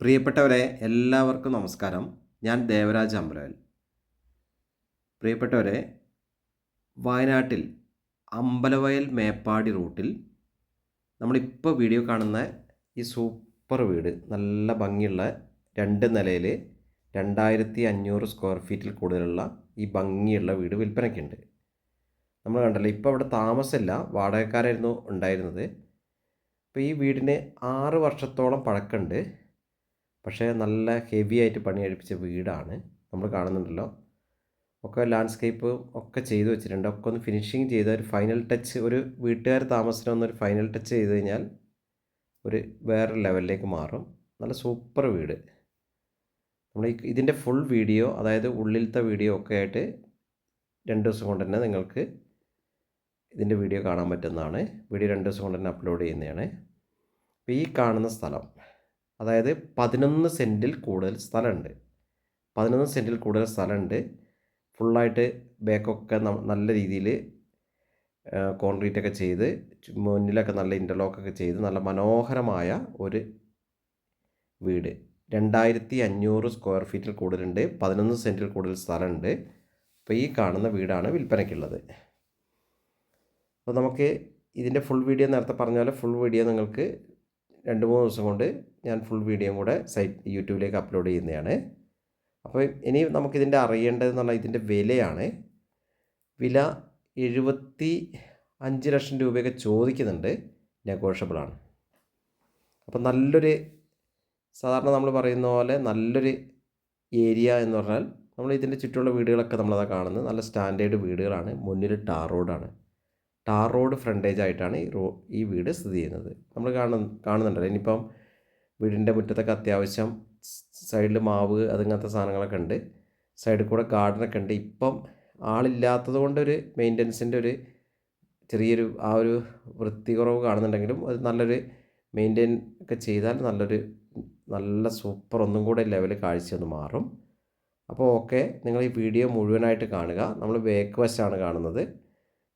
പ്രിയപ്പെട്ടവരെ എല്ലാവർക്കും നമസ്കാരം. ഞാൻ ദേവരാജ് അമ്പലവൽ. പ്രിയപ്പെട്ടവരെ, വയനാട്ടിൽ അമ്പലവയൽ മേപ്പാടി റൂട്ടിൽ നമ്മളിപ്പോൾ വീഡിയോ കാണുന്ന ഈ സൂപ്പർ വീട്, നല്ല ഭംഗിയുള്ള 2 നിലയിൽ 2500 സ്ക്വയർ ഫീറ്റിൽ കൂടുതലുള്ള ഈ ഭംഗിയുള്ള വീട് വിൽപ്പനയ്ക്കുണ്ട്. നമ്മൾ കണ്ടല്ലോ, ഇപ്പോൾ അവിടെ താമസമില്ല, വാടകക്കാരായിരുന്നു ഉണ്ടായിരുന്നത്. അപ്പോൾ ഈ വീടിന് 6 വർഷത്തോളം പഴക്കമുണ്ട്. പക്ഷേ നല്ല ഹെവി ആയിട്ട് പണി കഴിപ്പിച്ച വീടാണ്. നമ്മൾ കാണുന്നുണ്ടല്ലോ, ഒക്കെ ലാൻഡ്സ്കേപ്പ് ഒക്കെ ചെയ്തു വെച്ചിട്ടുണ്ട്. ഒക്കെ ഒന്ന് ഫിനിഷിങ് ചെയ്ത ഒരു ഫൈനൽ ടച്ച്, ഒരു വീട്ടുകാർ താമസത്തിന് വന്നൊരു ഫൈനൽ ടച്ച് ചെയ്ത് കഴിഞ്ഞാൽ ഒരു വേറെ ലെവലിലേക്ക് മാറും. നല്ല സൂപ്പർ വീട്. നമ്മൾ ഇതിൻ്റെ ഫുൾ വീഡിയോ, അതായത് ഉള്ളിലത്തെ വീഡിയോ ഒക്കെ ആയിട്ട് 2 ദിവസം കൊണ്ട് തന്നെ നിങ്ങൾക്ക് ഇതിൻ്റെ വീഡിയോ കാണാൻ പറ്റുന്നതാണ്. വീഡിയോ 2 ദിവസം കൊണ്ട് തന്നെ അപ്ലോഡ് ചെയ്യുന്നതാണ്. അപ്പോൾ ഈ കാണുന്ന സ്ഥലം, അതായത് 11 സെൻറ്റിൽ കൂടുതൽ സ്ഥലമുണ്ട്. 11 സെൻറ്റിൽ കൂടുതൽ സ്ഥലമുണ്ട്. ഫുള്ളായിട്ട് ബാക്കൊക്കെ നല്ല രീതിയിൽ കോൺക്രീറ്റൊക്കെ ചെയ്ത്, മുന്നിലൊക്കെ നല്ല ഇൻ്റർലോക്കൊക്കെ ചെയ്ത് നല്ല മനോഹരമായ ഒരു വീട്. 2500 സ്ക്വയർ ഫീറ്റിൽ കൂടുതലുണ്ട്. 11 സെൻറ്റിൽ കൂടുതൽ സ്ഥലമുണ്ട്. അപ്പോൾ ഈ കാണുന്ന വീടാണ് വിൽപ്പനയ്ക്കുള്ളത്. അപ്പോൾ നമുക്ക് ഇതിൻ്റെ ഫുൾ വീഡിയോ, നേരത്തെ പറഞ്ഞ പോലെ ഫുൾ വീഡിയോ നിങ്ങൾക്ക് 2-3 ദിവസം കൊണ്ട് ഞാൻ ഫുൾ വീഡിയോയും കൂടെ യൂട്യൂബിലേക്ക് അപ്ലോഡ് ചെയ്യുന്നതാണ്. അപ്പോൾ ഇനി നമുക്കിതിൻ്റെ അറിയേണ്ടതെന്ന് പറഞ്ഞാൽ ഇതിൻ്റെ വിലയാണ്. വില 75 ലക്ഷം രൂപയൊക്കെ ചോദിക്കുന്നുണ്ട്. നെഗോഷ്യബിളാണ്. അപ്പോൾ നല്ലൊരു, സാധാരണ നമ്മൾ പറയുന്ന പോലെ നല്ലൊരു ഏരിയ എന്ന് പറഞ്ഞാൽ, നമ്മൾ ഇതിൻ്റെ ചുറ്റുമുള്ള വീടുകളൊക്കെ നമ്മളതാ കാണുന്നത്. നല്ല സ്റ്റാൻഡേർഡ് വീടുകളാണ്. മുന്നിൽ ടാർ റോഡാണ്. ടാർ റോഡ് ഫ്രണ്ടേജ് ആയിട്ടാണ് ഈ വീട് സ്ഥിതി ചെയ്യുന്നത്. നമ്മൾ കാണുന്നുണ്ടല്ലോ. ഇനിയിപ്പം വീടിൻ്റെ മുറ്റത്തൊക്കെ അത്യാവശ്യം സൈഡിൽ മാവ് അതങ്ങനത്തെ സാധനങ്ങളൊക്കെ ഉണ്ട്. സൈഡിൽ കൂടെ ഗാർഡനൊക്കെ ഉണ്ട്. ഇപ്പം ആളില്ലാത്തത് കൊണ്ടൊരു മെയിൻ്റനൻസിൻ്റെ ഒരു ചെറിയൊരു ഒരു വൃത്തി കുറവ് കാണുന്നുണ്ടെങ്കിലും അത് നല്ലൊരു മെയിൻറ്റെയിൻ ഒക്കെ ചെയ്താൽ നല്ല സൂപ്പർ, ഒന്നും കൂടെ ലെവൽ കാഴ്ച ഒന്ന് മാറും. അപ്പോൾ ഓക്കെ, നിങ്ങൾ ഈ വീഡിയോ മുഴുവനായിട്ട് കാണുക. നമ്മൾ ബാക്ക് വശമാണ് കാണുന്നത്.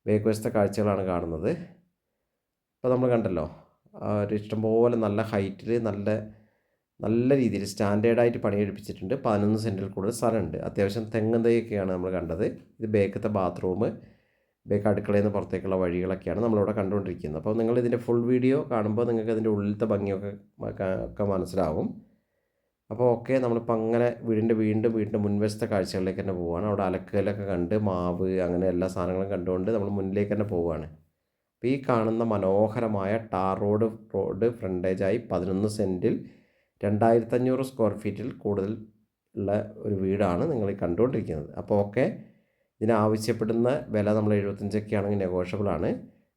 ബാക്ക് വശത്തെ കാഴ്ചകളാണ് കാണുന്നത്. ഇപ്പോൾ നമ്മൾ കണ്ടല്ലോ, ഒരു ഇഷ്ടംപോലെ നല്ല ഹൈറ്റിൽ നല്ല രീതിയിൽ സ്റ്റാൻഡേർഡായിട്ട് പണി കഴിപ്പിച്ചിട്ടുണ്ട്. 11 സെൻറ്റിൽ കൂടുതൽ സ്ഥലമുണ്ട്. അത്യാവശ്യം തെങ്ങും തൈയൊക്കെയാണ് നമ്മൾ കണ്ടത്. ഇത് ബാക്കത്തെ ബാത്റൂം, ബാക്ക് അടുക്കളയിൽ നിന്ന് പുറത്തേക്കുള്ള വഴികളൊക്കെയാണ് നമ്മളിവിടെ കണ്ടുകൊണ്ടിരിക്കുന്നത്. അപ്പോൾ നിങ്ങൾ ഇതിൻ്റെ ഫുൾ വീഡിയോ കാണുമ്പോൾ നിങ്ങൾക്ക് അതിൻ്റെ ഉള്ളിലത്തെ ഭംഗിയൊക്കെ മനസ്സിലാവും. അപ്പോൾ ഓക്കെ, നമ്മളിപ്പോൾ അങ്ങനെ വീടിൻ്റെ മുൻവശത്തെ കാഴ്ചകളിലേക്ക് തന്നെ പോവുകയാണ്. അവിടെ അലക്കലൊക്കെ കണ്ട്, മാവ് അങ്ങനെ എല്ലാ സാധനങ്ങളും കണ്ടുകൊണ്ട് നമ്മൾ മുന്നിലേക്ക് തന്നെ പോവുകയാണ്. അപ്പോൾ ഈ കാണുന്ന മനോഹരമായ ടാർ റോഡ് ഫ്രണ്ടേജായി 11 സെൻറ്റിൽ 2500 സ്ക്വയർ ഫീറ്റിൽ കൂടുതൽ ഉള്ള ഒരു വീടാണ് നിങ്ങൾ ഈ കണ്ടുകൊണ്ടിരിക്കുന്നത്. അപ്പോൾ ഓക്കെ, ഇതിനാവശ്യപ്പെടുന്ന വില നമ്മൾ 75 ആണെങ്കിൽ നെഗോഷ്യബിളാണ്.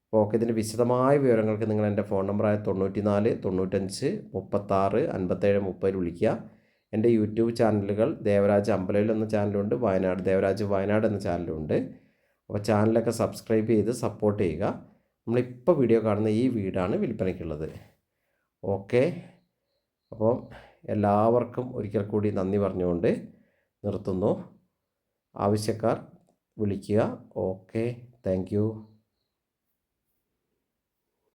അപ്പോൾ ഓക്കെ, ഇതിൻ്റെ വിശദമായ വിവരങ്ങൾക്ക് നിങ്ങൾ എൻ്റെ ഫോൺ നമ്പറായ 94 95 36 57 30 വിളിക്കുക. എൻ്റെ യൂട്യൂബ് ചാനലുകൾ ദേവരാജ് അമ്പലവൽ എന്ന ചാനലുണ്ട്, ദേവരാജ് വയനാട് എന്ന ചാനലുണ്ട്. അപ്പോൾ ചാനലൊക്കെ സബ്സ്ക്രൈബ് ചെയ്ത് സപ്പോർട്ട് ചെയ്യുക. നമ്മളിപ്പോൾ വീഡിയോ കാണുന്ന ഈ വീടാണ് വിൽപ്പനയ്ക്കുള്ളത്. ഓക്കെ, അപ്പോൾ എല്ലാവർക്കും ഒരിക്കൽ കൂടി നന്ദി പറഞ്ഞുകൊണ്ട് നിർത്തുന്നു. ആവശ്യക്കാർ വിളിക്കുക. Okay, thank you.